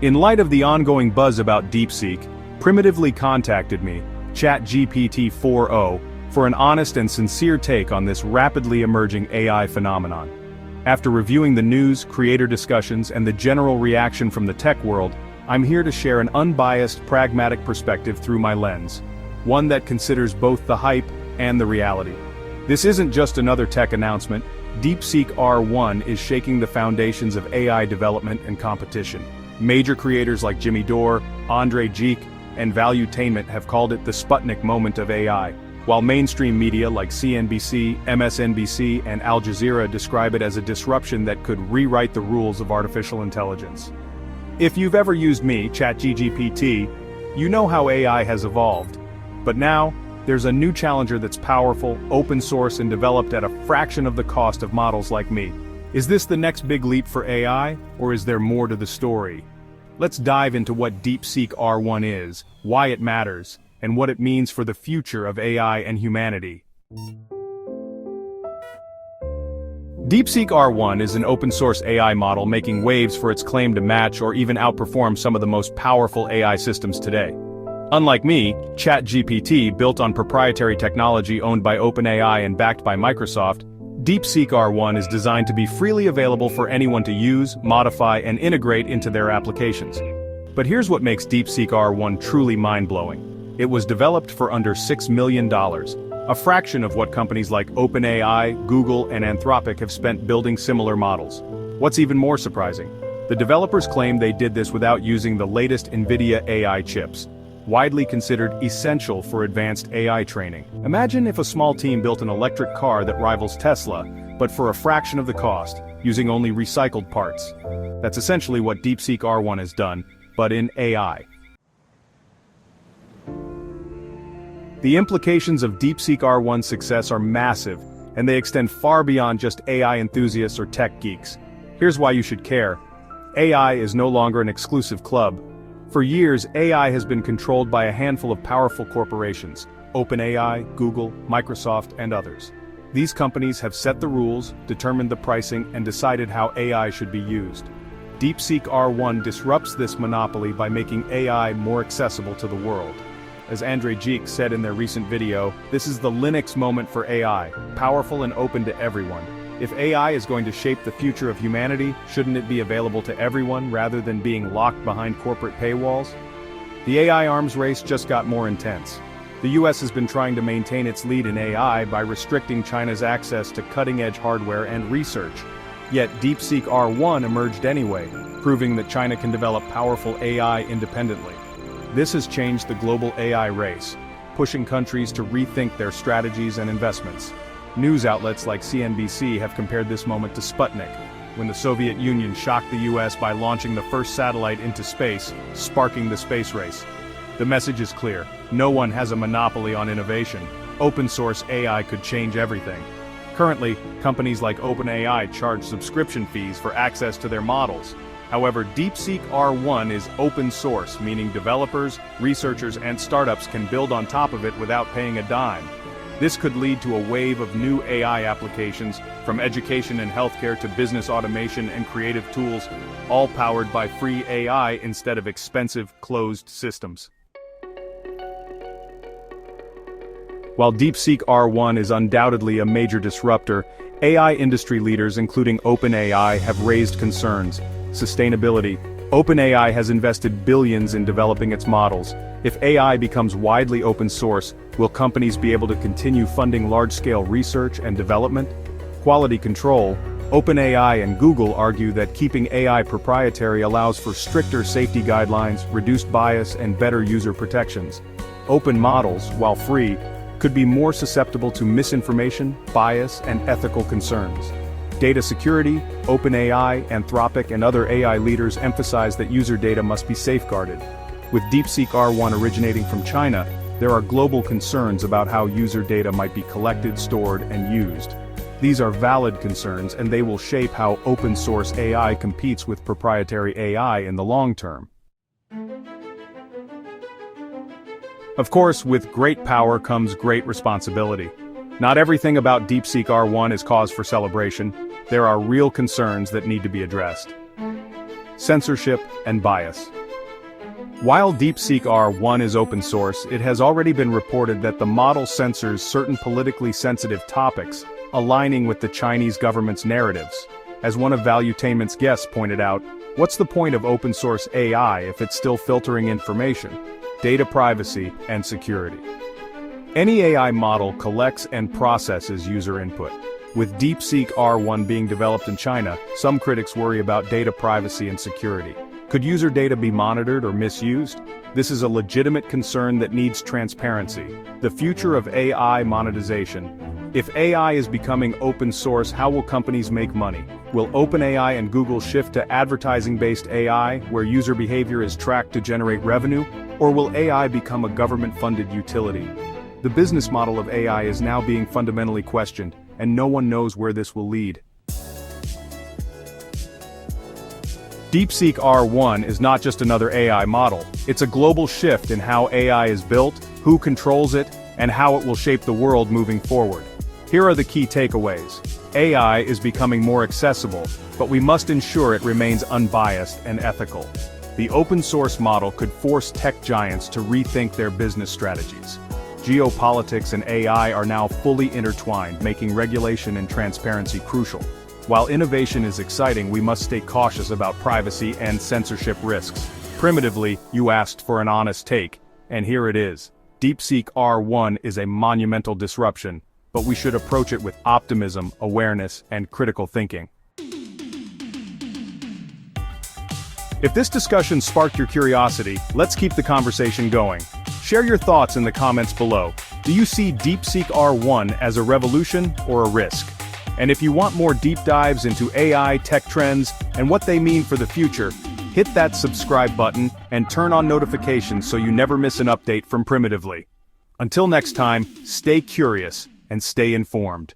In light of the ongoing buzz about DeepSeek, Primitively contacted me, ChatGPT-4o, for an honest and sincere take on this rapidly emerging AI phenomenon. After reviewing the news, creator discussions, and the general reaction from the tech world, I'm here to share an unbiased, pragmatic perspective through my lens. One that considers both the hype and the reality. This isn't just another tech announcement. DeepSeek R1 is shaking the foundations of AI development and competition. Major creators like Jimmy Dore, Andre Geek, and Valuetainment have called it the Sputnik moment of AI, while mainstream media like CNBC, MSNBC, and Al Jazeera describe it as a disruption that could rewrite the rules of artificial intelligence. If you've ever used me, ChatGPT, you know how AI has evolved. But now, there's a new challenger that's powerful, open source, and developed at a fraction of the cost of models like me. Is this the next big leap for AI, or is there more to the story? Let's dive into what DeepSeek R1 is, why it matters, and what it means for the future of AI and humanity. DeepSeek R1 is an open-source AI model making waves for its claim to match or even outperform some of the most powerful AI systems today. Unlike me, ChatGPT, built on proprietary technology owned by OpenAI and backed by Microsoft, DeepSeek R1 is designed to be freely available for anyone to use, modify, and integrate into their applications. But here's what makes DeepSeek R1 truly mind-blowing. It was developed for under $6 million, a fraction of what companies like OpenAI, Google, and Anthropic have spent building similar models. What's even more surprising? The developers claim they did this without using the latest NVIDIA AI chips, widely considered essential for advanced AI training. Imagine if a small team built an electric car that rivals Tesla, but for a fraction of the cost, using only recycled parts. That's essentially what DeepSeek R1 has done, but in AI. The implications of DeepSeek R1's success are massive, and they extend far beyond just AI enthusiasts or tech geeks. Here's why you should care. AI is no longer an exclusive club. For years, AI has been controlled by a handful of powerful corporations, OpenAI, Google, Microsoft, and others. These companies have set the rules, determined the pricing, and decided how AI should be used. DeepSeek R1 disrupts this monopoly by making AI more accessible to the world. As Andre Geek said in their recent video, this is the Linux moment for AI, powerful and open to everyone. If AI is going to shape the future of humanity, shouldn't it be available to everyone rather than being locked behind corporate paywalls? The AI arms race just got more intense. The US has been trying to maintain its lead in AI by restricting China's access to cutting-edge hardware and research. Yet DeepSeek R1 emerged anyway, proving that China can develop powerful AI independently. This has changed the global AI race, pushing countries to rethink their strategies and investments. News outlets like CNBC have compared this moment to Sputnik, when the Soviet Union shocked the US by launching the first satellite into space, sparking the space race. The message is clear: no one has a monopoly on innovation. Open-source AI could change everything. Currently, companies like OpenAI charge subscription fees for access to their models. However, DeepSeek R1 is open source, meaning developers, researchers, and startups can build on top of it without paying a dime. This could lead to a wave of new AI applications, from education and healthcare to business automation and creative tools, all powered by free AI instead of expensive, closed systems. While DeepSeek R1 is undoubtedly a major disruptor, AI industry leaders including OpenAI have raised concerns. Sustainability. OpenAI has invested billions in developing its models. If AI becomes widely open source, will companies be able to continue funding large-scale research and development? Quality control. OpenAI and Google argue that keeping AI proprietary allows for stricter safety guidelines, reduced bias, and better user protections. Open models, while free, could be more susceptible to misinformation, bias, and ethical concerns. Data security. OpenAI, Anthropic, and other AI leaders emphasize that user data must be safeguarded. With DeepSeek R1 originating from China, there are global concerns about how user data might be collected, stored, and used. These are valid concerns, and they will shape how open-source AI competes with proprietary AI in the long term. Of course, with great power comes great responsibility. Not everything about DeepSeek R1 is cause for celebration. There are real concerns that need to be addressed. censorship, and bias. While DeepSeek R1 is open source, it has already been reported that the model censors certain politically sensitive topics, aligning with the Chinese government's narratives. As one of Valuetainment's guests pointed out, what's the point of open source AI if it's still filtering information, data privacy, and security? Any AI model collects and processes user input. With DeepSeek R1 being developed in China, some critics worry about data privacy and security. Could user data be monitored or misused? This is a legitimate concern that needs transparency. The future of AI monetization. If AI is becoming open source, how will companies make money? Will OpenAI and Google shift to advertising-based AI, where user behavior is tracked to generate revenue? Or will AI become a government-funded utility? The business model of AI is now being fundamentally questioned, and no one knows where this will lead. DeepSeek R1 is not just another AI model, it's a global shift in how AI is built, who controls it, and how it will shape the world moving forward. Here are the key takeaways. AI is becoming more accessible, but we must ensure it remains unbiased and ethical. The open source model could force tech giants to rethink their business strategies. Geopolitics and AI are now fully intertwined, making regulation and transparency crucial. While innovation is exciting, we must stay cautious about privacy and censorship risks. Primitively, you asked for an honest take, and here it is. DeepSeek R1 is a monumental disruption, but we should approach it with optimism, awareness, and critical thinking. If this discussion sparked your curiosity, let's keep the conversation going. Share your thoughts in the comments below. Do you see DeepSeek R1 as a revolution or a risk? And if you want more deep dives into AI, tech trends, and what they mean for the future, hit that subscribe button and turn on notifications so you never miss an update from Primitively. Until next time, stay curious and stay informed.